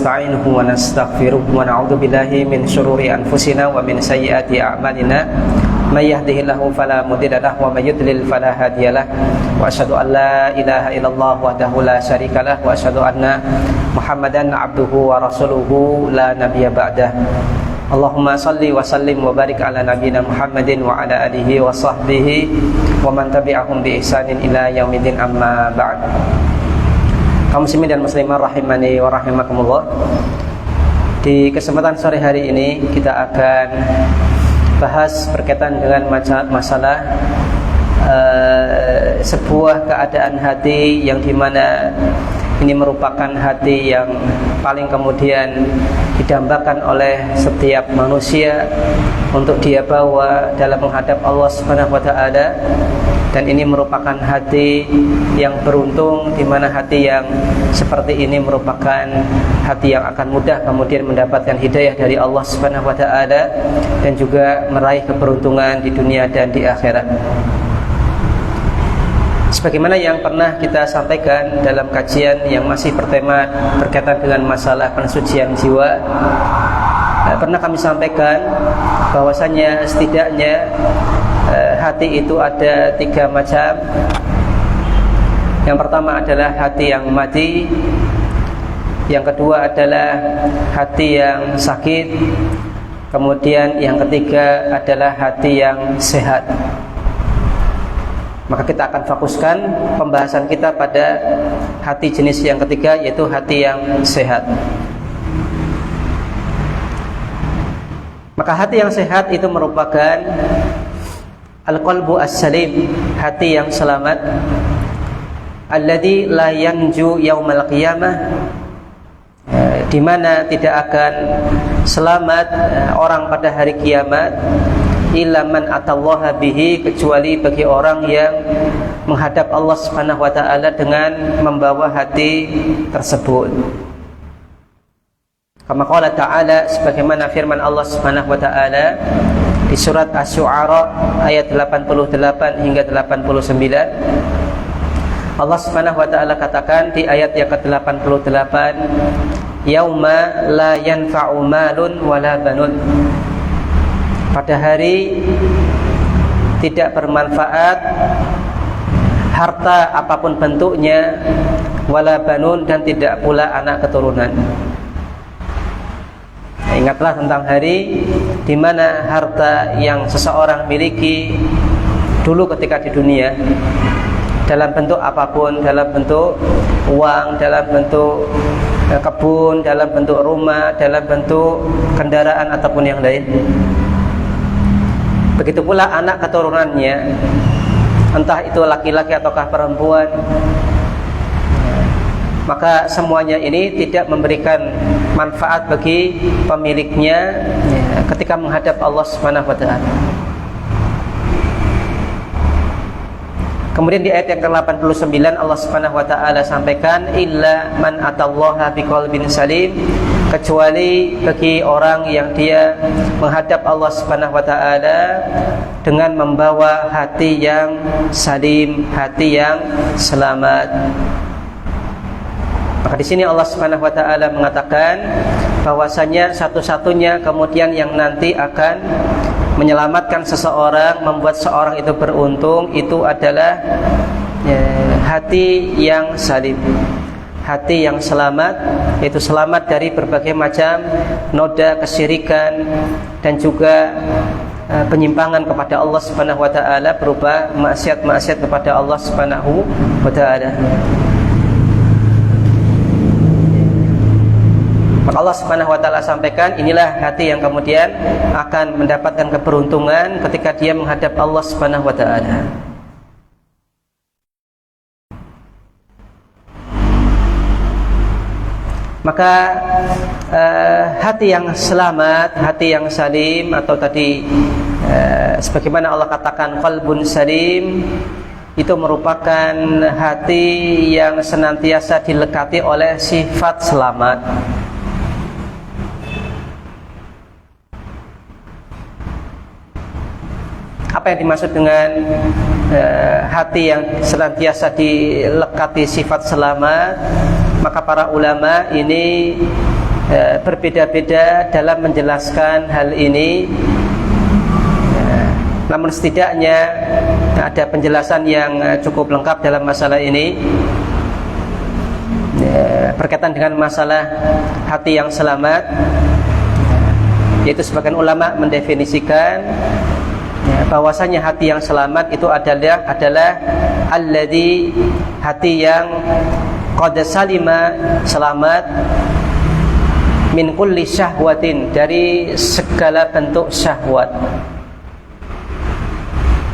نستعينه ونستغفره ونعوذ بالله من شرور أنفسنا ومن سيئات أعمالنا من يهده الله فلا مضل له ومن يضلل فلا هادي له وأشهد أن لا إله إلا الله وحده لا شريك له وأشهد أن محمدا عبده ورسوله لا نبي بعده Allahumma salli wa sallim wa barik ala nabiyina Muhammadin wa ala alihi wa sahbihi wa man tabi'ahum bi ihsanin ila yaumiddin, amma ba'd. Kaum muslimin dan muslimah rahimani wa rahimakumullah. Di kesempatan sore hari ini kita akan bahas berkaitan dengan masalah sebuah keadaan hati yang dimana ini merupakan hati yang paling kemudian didambakan oleh setiap manusia untuk dia bawa dalam menghadap Allah Subhanahu wa taala, dan ini merupakan hati yang beruntung, di mana hati yang seperti ini merupakan hati yang akan mudah kemudian mendapatkan hidayah dari Allah Subhanahu wa taala dan juga meraih keberuntungan di dunia dan di akhirat. Sebagaimana yang pernah kita sampaikan dalam kajian yang masih bertema berkaitan dengan masalah pensucian jiwa, pernah kami sampaikan bahwasanya setidaknya hati itu ada 3 macam. Yang pertama adalah hati yang mati, yang kedua adalah hati yang sakit, kemudian yang ketiga adalah hati yang sehat. Maka kita akan fokuskan pembahasan kita pada hati jenis yang ketiga, yaitu hati yang sehat. Maka hati yang sehat itu merupakan al-qalbu as-salim, hati yang selamat, alladzi la yanju yaumal qiyamah, di mana tidak akan selamat orang pada hari kiamat, illa man atallaha bihi, kecuali bagi orang yang menghadap Allah Subhanahu wa taala dengan membawa hati tersebut. Kama qala ta'ala, sebagaimana firman Allah Subhanahu wa taala di surat Asy-Syu'ara ayat 88 hingga 89. Allah Subhanahu wa taala katakan di ayat yang ke-88, yauma la yanfa'u malun wala banun, pada hari tidak bermanfaat harta apapun bentuknya, wala banun, dan tidak pula anak keturunan. Ingatlah tentang hari di mana harta yang seseorang miliki dulu ketika di dunia, dalam bentuk apapun, dalam bentuk uang, dalam bentuk kebun, dalam bentuk rumah, dalam bentuk kendaraan ataupun yang lain. Begitu pula anak keturunannya, entah itu laki-laki ataukah perempuan, maka semuanya ini tidak memberikan manfaat bagi pemiliknya ketika menghadap Allah Subhanahu wa taala. Kemudian di ayat yang ke-89 Allah Subhanahu wa taala sampaikan, illa man atallaha biqalbin salim, kecuali bagi orang yang dia menghadap Allah Subhanahu wa taala dengan membawa hati yang salim, hati yang selamat. Maka di sini Allah Subhanahu wa taala mengatakan bahwasanya satu-satunya kemudian yang nanti akan menyelamatkan seseorang, membuat seorang itu beruntung, itu adalah hati yang salim, hati yang selamat, yaitu selamat dari berbagai macam noda kesyirikan dan juga penyimpangan kepada Allah Subhanahu wa taala berupa maksiat-maksiat kepada Allah Subhanahu wa taala. Maka Allah Subhanahu wa taala sampaikan, inilah hati yang kemudian akan mendapatkan keberuntungan ketika dia menghadap Allah Subhanahu wa taala. Maka hati yang selamat, hati yang salim, atau tadi sebagaimana Allah katakan qalbun salim, itu merupakan hati yang senantiasa dilekati oleh sifat selamat. Apa yang dimaksud dengan hati yang senantiasa dilekati sifat selamat? Maka para ulama ini berbeda-beda dalam menjelaskan hal ini. Namun setidaknya ada penjelasan yang cukup lengkap dalam masalah ini, berkaitan dengan masalah hati yang selamat, yaitu sebagian ulama mendefinisikan bahwasanya hati yang selamat itu adalah alladzi, hati yang qad salima, selamat, min kulli syahwatin, dari segala bentuk syahwat,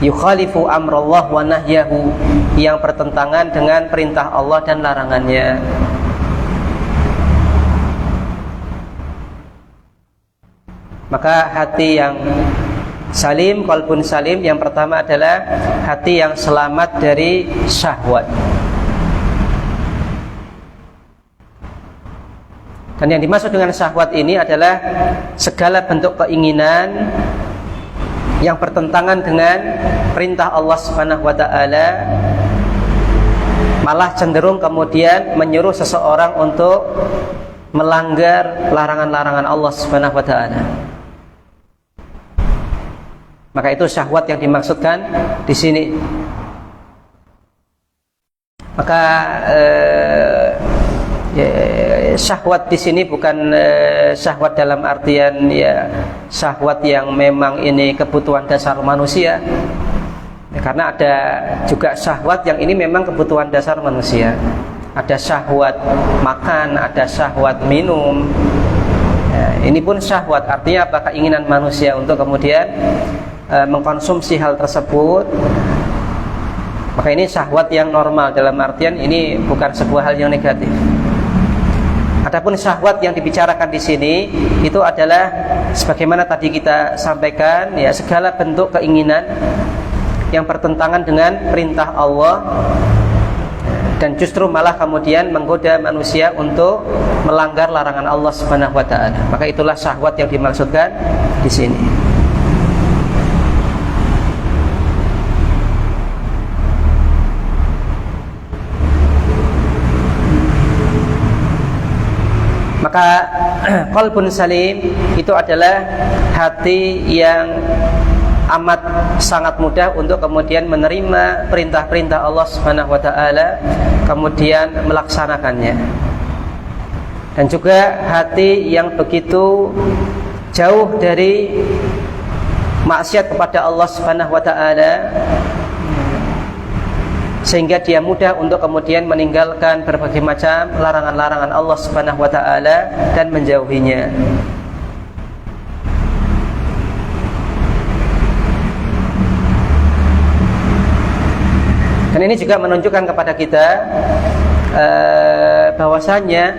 yukhalifu amrallah wa nahyahu, yang bertentangan dengan perintah Allah dan larangannya. Maka hati yang salim, qalbun salim, yang pertama adalah hati yang selamat dari syahwat. Dan yang dimaksud dengan syahwat ini adalah segala bentuk keinginan yang bertentangan dengan perintah Allah Subhanahu wa taala, malah cenderung kemudian menyuruh seseorang untuk melanggar larangan-larangan Allah Subhanahu wa taala. Maka itu syahwat yang dimaksudkan di sini. Maka syahwat di sini bukan syahwat dalam artian syahwat yang memang ini kebutuhan dasar manusia. Karena ada juga syahwat yang ini memang kebutuhan dasar manusia. Ada syahwat makan, ada syahwat minum. Ini pun syahwat, artinya apa? Keinginan manusia untuk kemudian mengkonsumsi hal tersebut. Maka ini syahwat yang normal, dalam artian ini bukan sebuah hal yang negatif. Adapun syahwat yang dibicarakan di sini itu adalah sebagaimana tadi kita sampaikan, segala bentuk keinginan yang bertentangan dengan perintah Allah dan justru malah kemudian menggoda manusia untuk melanggar larangan Allah Subhanahu wa taala. Maka itulah syahwat yang dimaksudkan di sini. Maka qalbun salim itu adalah hati yang amat sangat mudah untuk kemudian menerima perintah-perintah Allah Subhanahu wa taala, kemudian melaksanakannya. Dan juga hati yang begitu jauh dari maksiat kepada Allah Subhanahu wa taala, sehingga dia mudah untuk kemudian meninggalkan berbagai macam larangan-larangan Allah Subhanahu wa taala dan menjauhinya. Dan ini juga menunjukkan kepada kita bahwasanya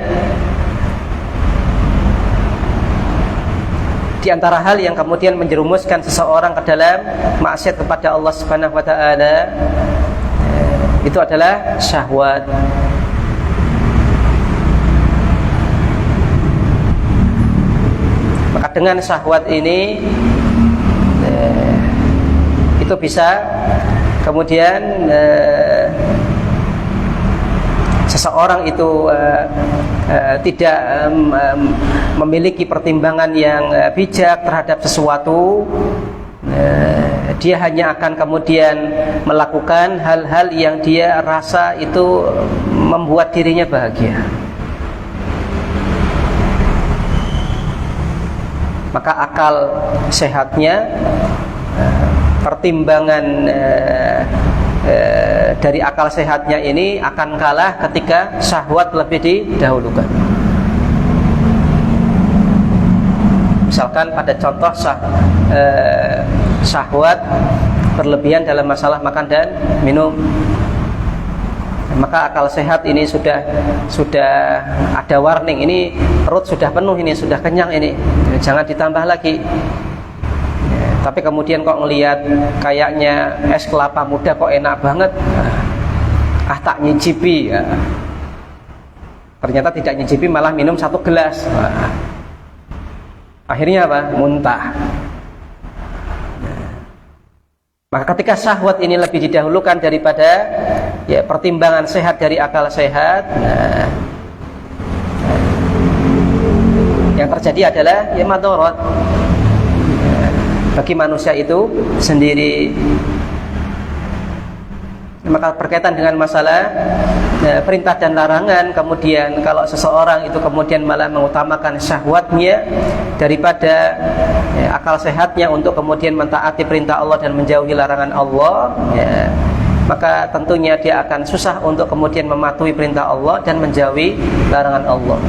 di antara hal yang kemudian menjerumuskan seseorang ke dalam maksiat kepada Allah Subhanahu wa taala itu adalah syahwat. Maka dengan syahwat ini itu bisa kemudian seseorang itu tidak memiliki pertimbangan yang bijak terhadap sesuatu. Dia hanya akan kemudian melakukan hal-hal yang dia rasa itu membuat dirinya bahagia. Maka akal sehatnya, pertimbangan dari akal sehatnya ini akan kalah ketika syahwat lebih didahulukan. Misalkan pada contoh syahwat berlebihan dalam masalah makan dan minum, maka akal sehat ini sudah ada warning, ini perut sudah penuh, ini sudah kenyang, ini jangan ditambah lagi. Tapi kemudian kok ngelihat kayaknya es kelapa muda kok enak banget, tak nyicipi, ternyata tidak nyicipi, malah minum 1 gelas. Akhirnya apa? Muntah. Maka ketika syahwat ini lebih didahulukan daripada pertimbangan sehat dari akal sehat, terjadi adalah ya madarat bagi manusia itu sendiri. Maka berkaitan dengan masalah perintah dan larangan, kemudian kalau seseorang itu kemudian malah mengutamakan syahwatnya daripada akal sehatnya untuk kemudian mentaati perintah Allah dan menjauhi larangan Allah, ya, maka tentunya dia akan susah untuk kemudian mematuhi perintah Allah dan menjauhi larangan Allah.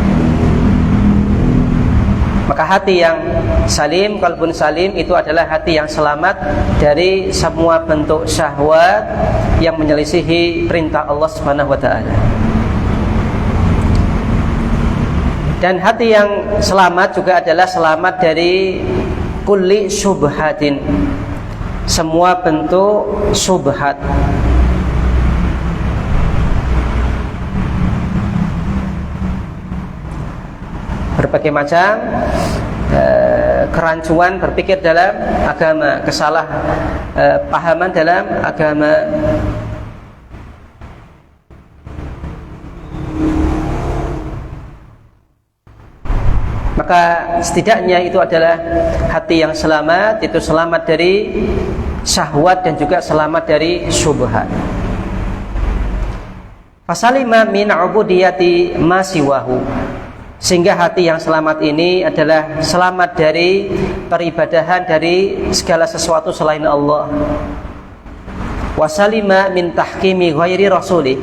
Maka hati yang salim, qalbun salim, itu adalah hati yang selamat dari semua bentuk syahwat yang menyelisihi perintah Allah Subhanahu wa ta'ala. Dan hati yang selamat juga adalah selamat dari kulli syubhatin, semua bentuk syubhat. Berbagai macam kerancuan berpikir dalam agama, kesalahpahaman dalam agama. Maka setidaknya itu adalah hati yang selamat, itu selamat dari syahwat dan juga selamat dari syubhat. Fasalima min ubudiyati ma siwahu, sehingga hati yang selamat ini adalah selamat dari peribadahan dari segala sesuatu selain Allah. Wasalima min tahkimi ghairi rasulih,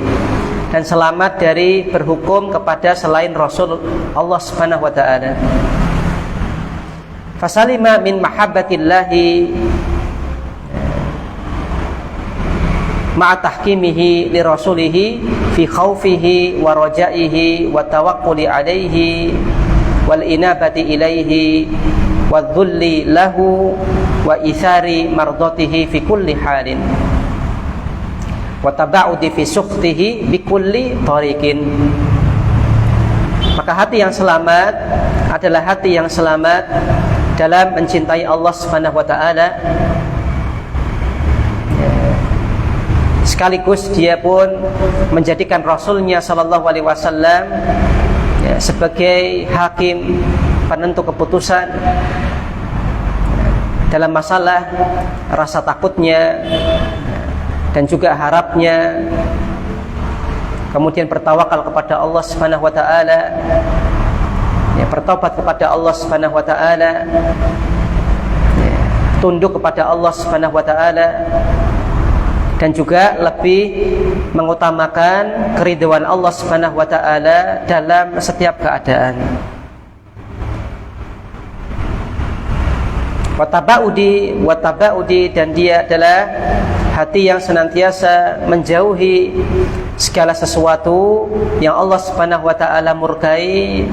dan selamat dari berhukum kepada selain Rasul Allah Subhanahu wa ta'ala. Fasalima min mahabbatillahi ma'a tahkimihi li rasulihi fi khawfihi wa rajaihi wa tawakkuli alaihi wal inabati ilaihi wa dhulli lahu wa ithari mardatihi fi kulli halin wa taba'udi fi sukhtihi bi kulli tariqin. Maka hati yang selamat adalah hati yang selamat dalam mencintai Allah Subhanahu wa ta'ala, sekaligus dia pun menjadikan Rasulnya Sallallahu Alaihi Wasallam sebagai hakim penentu keputusan dalam masalah rasa takutnya dan juga harapnya, kemudian bertawakal kepada Allah Subhanahu wa ta'ala, bertaubat kepada Allah Subhanahu wa ta'ala, tunduk kepada Allah Subhanahu wa ta'ala, dan juga lebih mengutamakan keridhaan Allah Subhanahu wa ta'ala dalam setiap keadaan. Wataba'udi, dan dia adalah hati yang senantiasa menjauhi segala sesuatu yang Allah Subhanahu wa ta'ala murkai,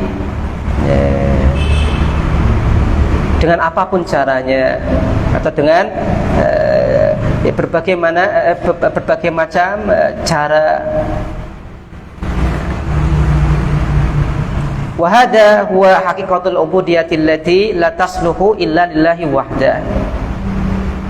dengan apapun caranya, atau dengan berbagai macam cara. Wa hadha huwa haqiqatul ubudiyati allati la tasluhu illa lillahi wahda.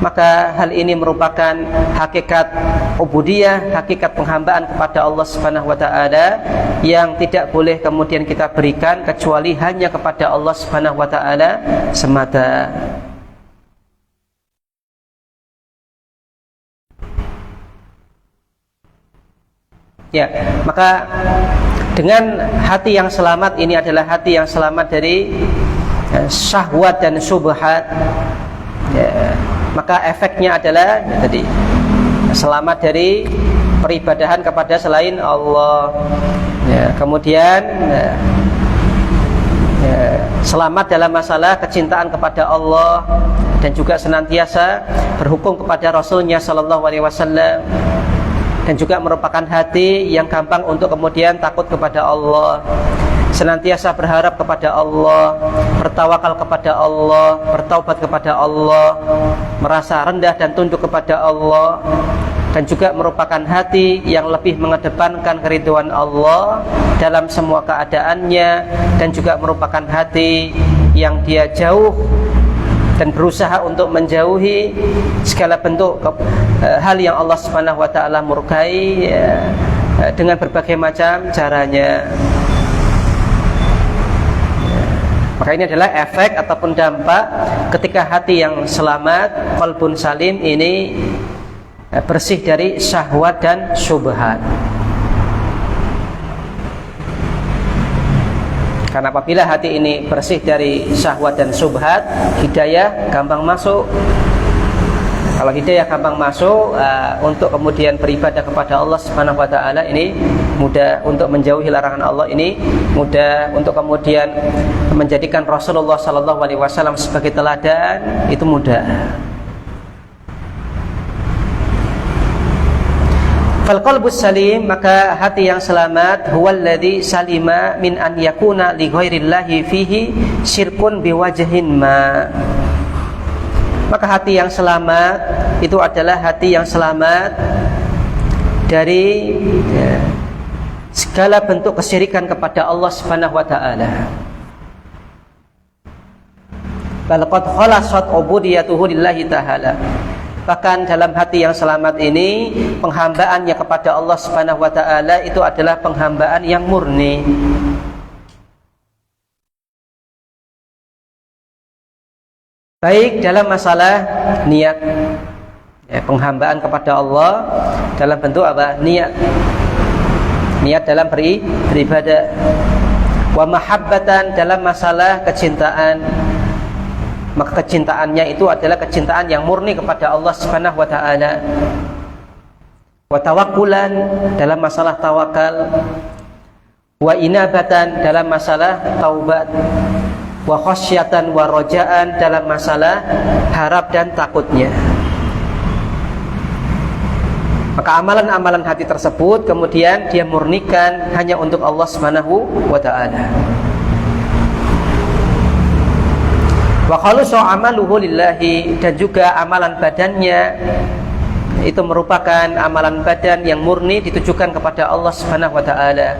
Maka hal ini merupakan hakikat ubudiyah, hakikat penghambaan kepada Allah Subhanahu wa ta'ala, yang tidak boleh kemudian kita berikan kecuali hanya kepada Allah Subhanahu wa ta'ala semata. Ya, maka dengan hati yang selamat ini adalah hati yang selamat dari syahwat dan syubhat, ya, maka efeknya adalah tadi selamat dari peribadahan kepada selain Allah, ya, kemudian selamat dalam masalah kecintaan kepada Allah, dan juga senantiasa berhukum kepada Rasulnya Sallallahu Alaihi Wasallam, dan juga merupakan hati yang gampang untuk kemudian takut kepada Allah, senantiasa berharap kepada Allah, bertawakal kepada Allah, bertaubat kepada Allah, merasa rendah dan tunduk kepada Allah, dan juga merupakan hati yang lebih mengedepankan keridhaan Allah dalam semua keadaannya, dan juga merupakan hati yang dia jauh dan berusaha untuk menjauhi segala bentuk hal yang Allah Subhanahu wa ta'ala murkai, ya, dengan berbagai macam caranya. Maka Maka ini adalah efek ataupun dampak ketika hati yang selamat, qalbun salim ini bersih dari syahwat dan syubhat. Karena apabila hati ini bersih dari syahwat dan syubhat, hidayah gampang masuk. Kalau hidayah gampang masuk, untuk kemudian beribadah kepada Allah Subhanahu wa taala ini mudah, untuk menjauhi larangan Allah ini mudah, untuk kemudian menjadikan Rasulullah sallallahu alaihi wasallam sebagai teladan itu mudah. Fal qalbus salim, maka hati yang selamat, huwallazi salima min an yakuna li ghairillahi fihi syirkun biwajhin ma. Maka hati yang selamat itu adalah hati yang selamat dari segala bentuk kesyirikan kepada Allah Subhanahu wa taala. Bal qad khalasat ubudiyatuhu lillahi ta'ala. Bahkan dalam hati yang selamat ini, penghambaannya kepada Allah Subhanahu wa taala itu adalah penghambaan yang murni. Baik dalam masalah niat, penghambaan kepada Allah dalam bentuk apa? Niat. Niat dalam beribadah. Wa mahabbatan, dalam masalah kecintaan. Maka kecintaannya itu adalah kecintaan yang murni kepada Allah Subhanahu wa taala. Wa tawakkulan, dalam masalah tawakal. Wa inabatan, dalam masalah taubat. Wa khasyatan wa rajaan, dalam masalah harap dan takutnya. Maka amalan-amalan hati tersebut kemudian dia murnikan hanya untuk Allah Subhanahu wa taala. Wa khalusu amaluhu lillahi, dan juga amalan badannya itu merupakan amalan badan yang murni ditujukan kepada Allah Subhanahu wa taala.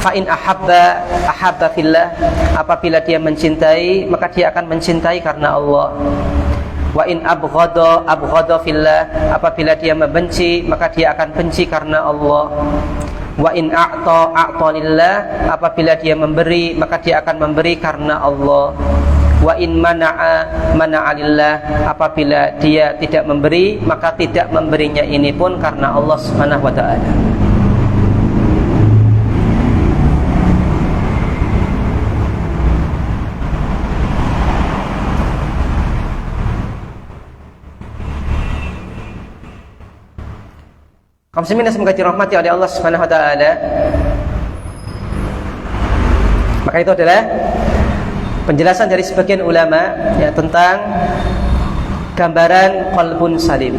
Fa in ahabba fillah, apabila dia mencintai maka dia akan mencintai karena Allah. Wa in abghada fillah, apabila dia membenci maka dia akan benci karena Allah. Wa in a'ta lillah, apabila dia memberi maka dia akan memberi karena Allah. Wa in mana'a lillah, apabila dia tidak memberi maka tidak memberinya ini pun karena Allah Subhanahu wa taala. Kaum muslimin yang semoga dirahmati oleh Allah Subhanahu wa taala. Maka itu adalah penjelasan dari sebagian ulama ya, tentang gambaran qalbun salim.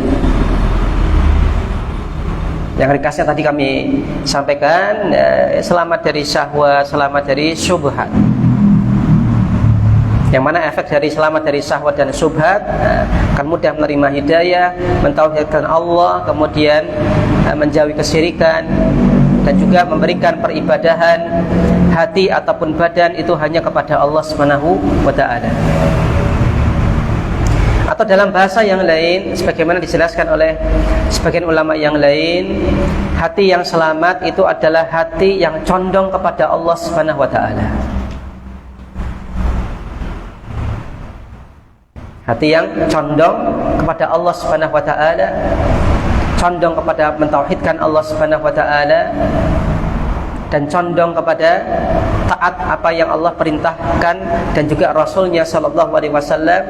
Yang ringkasnya tadi kami sampaikan, selamat dari syahwat, selamat dari syubhat. Yang mana efek dari selamat dari syahwat dan syubhat, akan mudah menerima hidayah, mentauhidkan Allah, kemudian menjauhi kesyirikan, dan juga memberikan peribadahan hati ataupun badan itu hanya kepada Allah Subhanahu wa taala. Atau dalam bahasa yang lain, sebagaimana dijelaskan oleh sebagian ulama yang lain, hati yang selamat itu adalah hati yang condong kepada Allah Subhanahu wa taala. Hati yang condong kepada Allah Subhanahu wa taala, condong kepada mentauhidkan Allah Subhanahu wa taala, dan condong kepada taat apa yang Allah perintahkan dan juga Rasulnya sallallahu alaihi wasallam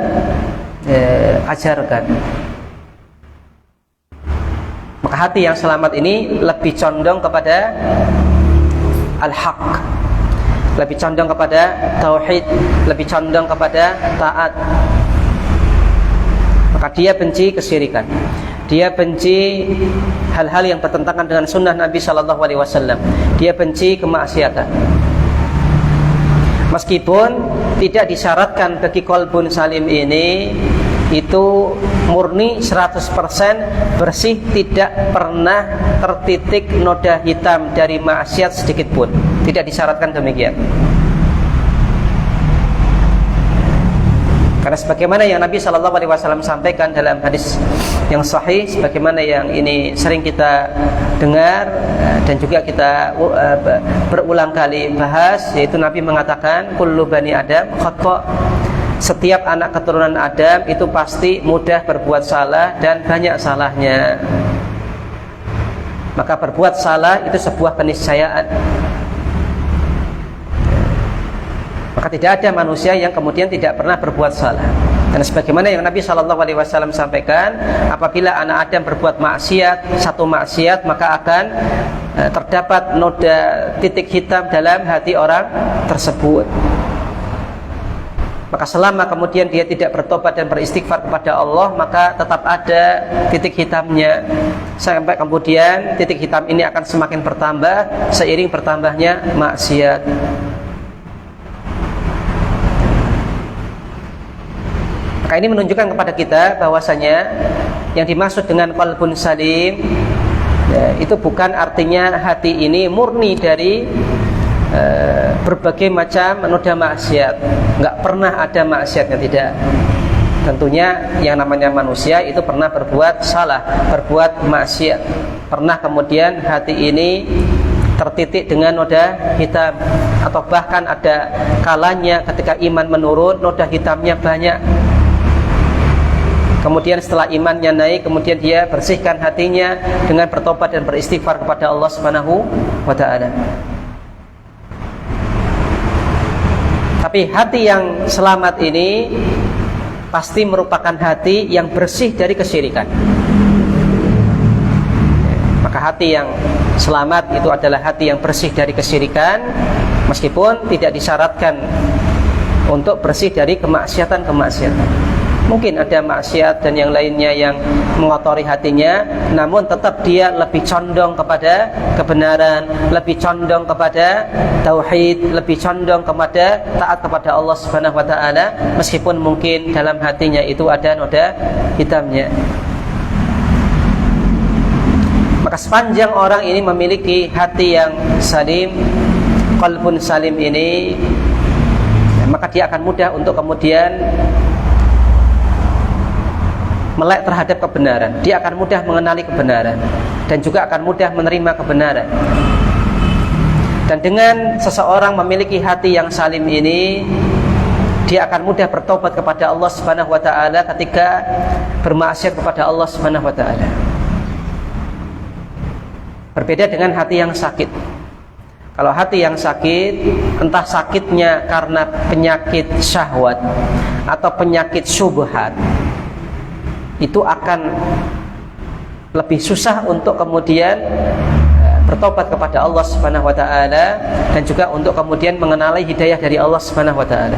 ajarkan. Maka hati yang selamat ini lebih condong kepada al-haq, lebih condong kepada tauhid, lebih condong kepada taat. Maka dia benci kesyirikan, dia benci hal-hal yang bertentangan dengan sunnah Nabi Sallallahu Alaihi Wasallam, dia benci kemaksiatan. Meskipun tidak disyaratkan bagi qalbun salim ini itu murni 100% bersih, tidak pernah tertitik noda hitam dari maksiat sedikit pun, tidak disyaratkan demikian. Karena sebagaimana yang Nabi SAW sampaikan dalam hadis yang sahih, sebagaimana yang ini sering kita dengar dan juga kita berulang kali bahas, yaitu Nabi mengatakan kullu bani Adam khata'. Setiap anak keturunan Adam itu pasti mudah berbuat salah dan banyak salahnya. Maka berbuat salah itu sebuah keniscayaan. Maka tidak ada manusia yang kemudian tidak pernah berbuat salah. Dan sebagaimana yang Nabi SAW sampaikan, apabila anak Adam berbuat maksiat, satu maksiat, maka akan terdapat noda titik hitam dalam hati orang tersebut. Maka selama kemudian dia tidak bertobat dan beristighfar kepada Allah, maka tetap ada titik hitamnya. Sampai kemudian titik hitam ini akan semakin bertambah seiring bertambahnya maksiat. Maka ini menunjukkan kepada kita bahwasanya yang dimaksud dengan qalbun salim itu bukan artinya hati ini murni dari berbagai macam noda maksiat. Enggak pernah ada maksiatnya, tidak. Tentunya yang namanya manusia itu pernah berbuat salah, berbuat maksiat. Pernah kemudian hati ini tertitik dengan noda hitam, atau bahkan ada kalanya ketika iman menurun, noda hitamnya banyak. Kemudian setelah imannya naik, kemudian dia bersihkan hatinya dengan bertobat dan beristighfar kepada Allah Subhanahu wa ta'ala. Tapi hati yang selamat ini pasti merupakan hati yang bersih dari kesyirikan. Maka hati yang selamat itu adalah hati yang bersih dari kesyirikan, meskipun tidak disyaratkan untuk bersih dari kemaksiatan-kemaksiatan. Mungkin ada maksiat dan yang lainnya yang mengotori hatinya, namun tetap dia lebih condong kepada kebenaran, lebih condong kepada tauhid, lebih condong kepada taat kepada Allah Subhanahu wa ta'ala, meskipun mungkin dalam hatinya itu ada noda hitamnya. Maka sepanjang orang ini memiliki hati yang salim, qalbun salim ini, maka dia akan mudah untuk kemudian melek terhadap kebenaran. Dia akan mudah mengenali kebenaran dan juga akan mudah menerima kebenaran. Dan dengan seseorang memiliki hati yang salim ini, dia akan mudah bertobat kepada Allah Subhanahu wa ta'ala ketika bermaksiat kepada Allah Subhanahu wa ta'ala. Berbeda dengan hati yang sakit. Kalau hati yang sakit, entah sakitnya karena penyakit syahwat atau penyakit syubhat, itu akan lebih susah untuk kemudian bertobat kepada Allah Subhanahu wa ta'ala dan juga untuk kemudian mengenali hidayah dari Allah Subhanahu wa ta'ala.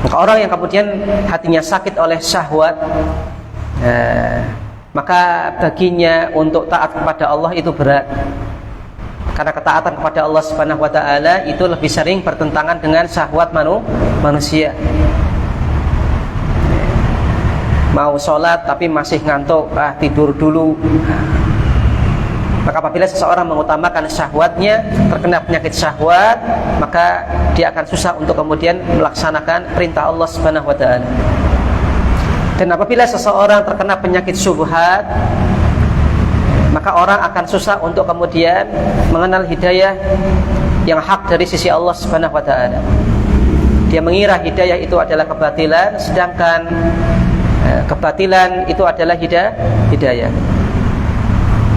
Maka orang yang kemudian hatinya sakit oleh syahwat, maka baginya untuk taat kepada Allah itu berat. Karena ketaatan kepada Allah Subhanahu wa ta'ala itu lebih sering bertentangan dengan syahwat manusia. Mau sholat tapi masih ngantuk, tidur dulu. Maka apabila seseorang mengutamakan syahwatnya, terkena penyakit syahwat, maka dia akan susah untuk kemudian melaksanakan perintah Allah Subhanahu wa ta'ala. Dan apabila seseorang terkena penyakit syubhat, maka orang akan susah untuk kemudian mengenal hidayah yang hak dari sisi Allah Subhanahu wa ta'ala. Dia mengira hidayah itu adalah kebatilan, sedangkan kebatilan itu adalah hidayah.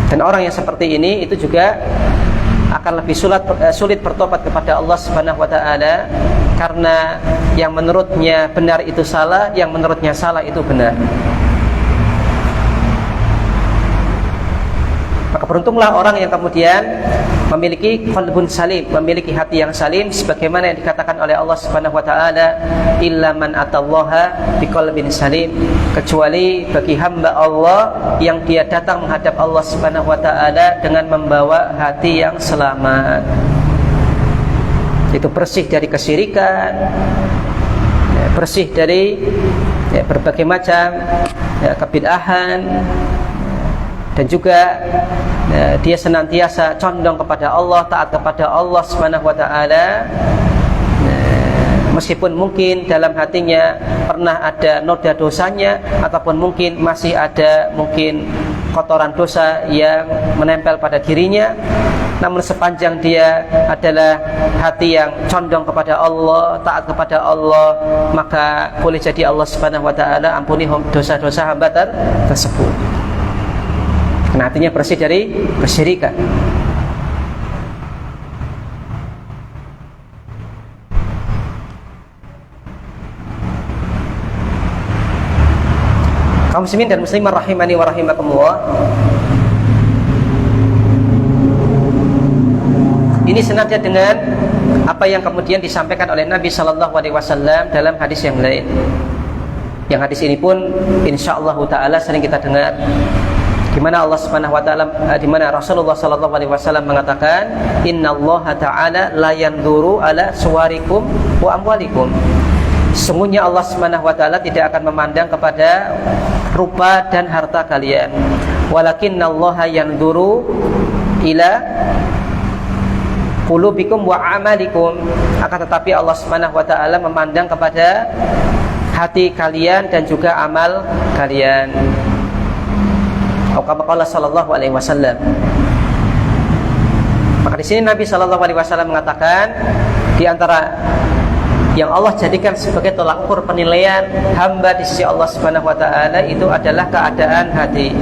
Dan orang yang seperti ini itu juga akan lebih sulit bertobat kepada Allah Subhanahu wa ta'ala, karena yang menurutnya benar itu salah, yang menurutnya salah itu benar. Maka beruntunglah orang yang kemudian memiliki qalbun salim, memiliki hati yang salim, sebagaimana yang dikatakan oleh Allah Subhanahu wa ta'ala, illa man atallaha biqalbin salim, kecuali bagi hamba Allah yang dia datang menghadap Allah Subhanahu wa ta'ala dengan membawa hati yang selamat. Itu bersih dari kesyirikan, bersih dari berbagai macam kebid'ahan, dan juga dia senantiasa condong kepada Allah, taat kepada Allah Subhanahu wa ta'ala, meskipun mungkin dalam hatinya pernah ada noda dosanya, ataupun mungkin masih ada mungkin kotoran dosa yang menempel pada dirinya, namun sepanjang dia adalah hati yang condong kepada Allah, taat kepada Allah, maka boleh jadi Allah Subhanahu wa taala ampuni dosa-dosa hamba tersebut. Karena hatinya bersih dari kesyirikan. Kaum muslimin dan muslimah rahimani wa rahimakumullah, ini senada dengan apa yang kemudian disampaikan oleh Nabi Sallallahu Alaihi Wasallam dalam hadis yang lain. Yang hadis ini pun insyaallah taala sering kita dengar, di mana Allah Subhanahu wa taala, di mana Rasulullah Sallallahu Alaihi Wasallam mengatakan, innallaha ta'ala la yanzuru ala suwarikum wa amwalikum. Sesungguhnya Allah Subhanahu wa taala tidak akan memandang kepada rupa dan harta kalian, walakinnallaha yanzuru ila qulubikum wa amalikum. Akan tetapi Allah Subhanahu wa taala memandang kepada hati kalian dan juga amal kalian. Kama qala sallallahu alaihi wasallam. Maka di sini Nabi sallallahu alaihi wasallam mengatakan, di antara yang Allah jadikan sebagai tolak ukur penilaian hamba di sisi Allah Subhanahu wa taala itu adalah keadaan hati.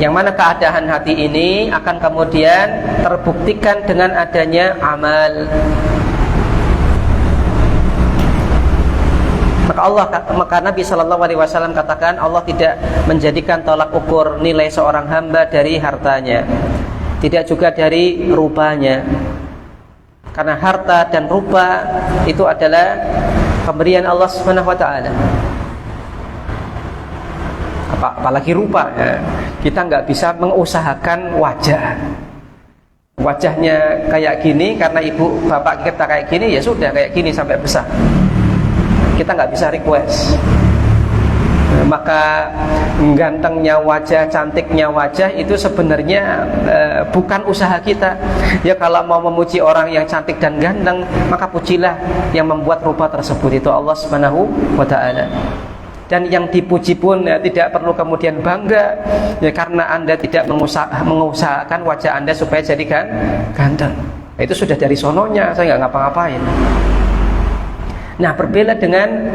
Yang mana keadaan hati ini akan kemudian terbuktikan dengan adanya amal. Maka Nabi Sallallahu Alaihi Wasallam katakan, Allah tidak menjadikan tolak ukur nilai seorang hamba dari hartanya, tidak juga dari rupanya. Karena harta dan rupa itu adalah pemberian Allah Subhanahu wa taala. Apalagi rupa, ya. Kita nggak bisa mengusahakan wajahnya kayak gini karena ibu bapak kita kayak gini, ya sudah kayak gini sampai besar. Kita nggak bisa request. Maka gantengnya wajah, cantiknya wajah itu sebenarnya bukan usaha kita. Ya kalau mau memuji orang yang cantik dan ganteng, maka pujilah yang membuat rupa tersebut, itu Allah Subhanahu wa taala. Dan yang dipuji pun ya, tidak perlu kemudian bangga ya, karena Anda tidak mengusahakan wajah Anda supaya jadi ganteng. Itu sudah dari sononya, saya nggak ngapa-ngapain. Nah, berbeda dengan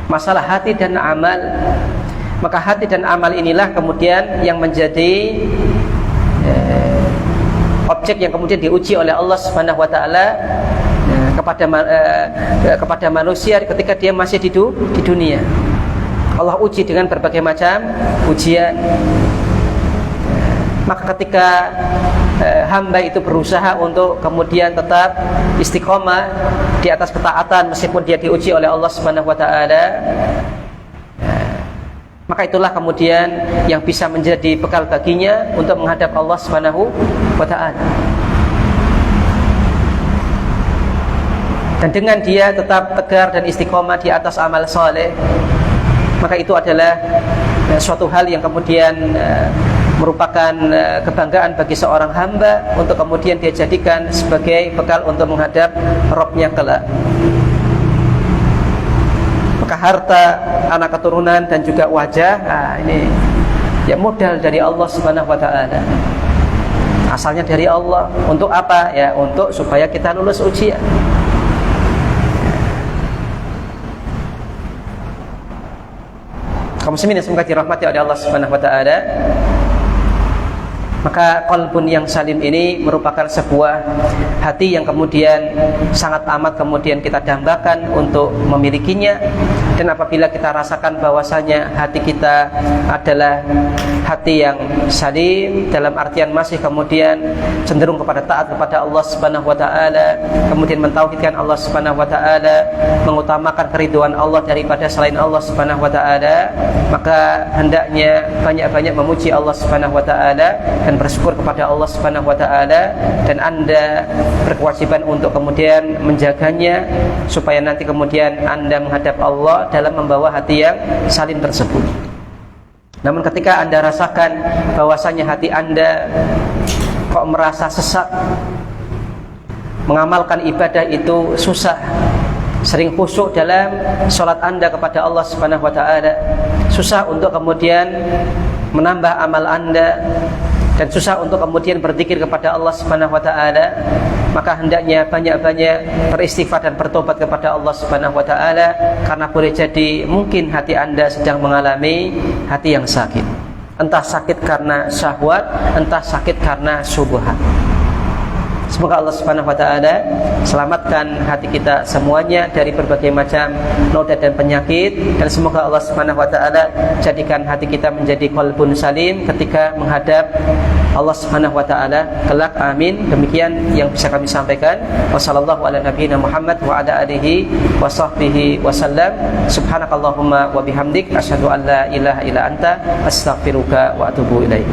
masalah hati dan amal. Maka hati dan amal inilah kemudian yang menjadi objek yang kemudian diuji oleh Allah Subhanahu wa taala kepada manusia ketika dia masih di dunia. Allah uji dengan berbagai macam ujian. Maka ketika hamba itu berusaha untuk kemudian tetap istiqomah di atas ketaatan meskipun dia diuji oleh Allah Subhanahu wa taala, maka itulah kemudian yang bisa menjadi bekal baginya untuk menghadap Allah Subhanahu wa taala. Dan dengan dia tetap tegar dan istiqomah di atas amal saleh, maka itu adalah suatu hal yang kemudian merupakan kebanggaan bagi seorang hamba untuk kemudian dia jadikan sebagai bekal untuk menghadap Rabb-nya kelak. Maka harta, anak keturunan dan juga wajah, ini ya modal dari Allah Subhanahu wa taala. Asalnya dari Allah. Untuk apa? Ya untuk supaya kita lulus ujian. Kaum muslimin yang semoga dirahmati oleh Allah Subhanahu wa taala. Maka qalbun yang salim ini merupakan sebuah hati yang kemudian sangat amat kemudian kita dambakan untuk memilikinya. Dan apabila kita rasakan bahwasanya hati kita adalah hati yang salim, dalam artian masih kemudian cenderung kepada taat kepada Allah Subhanahu wa taala, kemudian mentauhidkan Allah Subhanahu wa taala, mengutamakan keridhaan Allah daripada selain Allah Subhanahu wa taala, maka hendaknya banyak-banyak memuji Allah Subhanahu wa taala dan bersyukur kepada Allah Subhanahu wa taala, dan Anda berkewajiban untuk kemudian menjaganya supaya nanti kemudian Anda menghadap Allah dalam membawa hati yang salim tersebut. Namun ketika Anda rasakan bahwasanya hati Anda kok merasa sesak, mengamalkan ibadah itu susah. Sering khusyuk dalam sholat Anda kepada Allah Subhanahu wa ta'ala, susah untuk kemudian menambah amal Anda, dan susah untuk kemudian berzikir kepada Allah Subhanahu wa ta'ala, maka hendaknya banyak-banyak beristighfar dan bertobat kepada Allah Subhanahu wa ta'ala, karena boleh jadi mungkin hati Anda sedang mengalami hati yang sakit. Entah sakit karena syahwat, entah sakit karena syubhat. Semoga Allah Subhanahu wa ta'ala selamatkan hati kita semuanya dari berbagai macam noda dan penyakit, dan semoga Allah Subhanahu wa ta'ala jadikan hati kita menjadi qalbun salim ketika menghadap Allah Subhanahu wa ta'ala kelak. Amin. Demikian yang bisa kami sampaikan. Wassallallahu ala nabiyina Muhammad wa ala alihi wa sahbihi wasallam. Subhanakallahumma wa bihamdik asyhadu an la ilaha illa anta astaghfiruka wa atubu ilaik.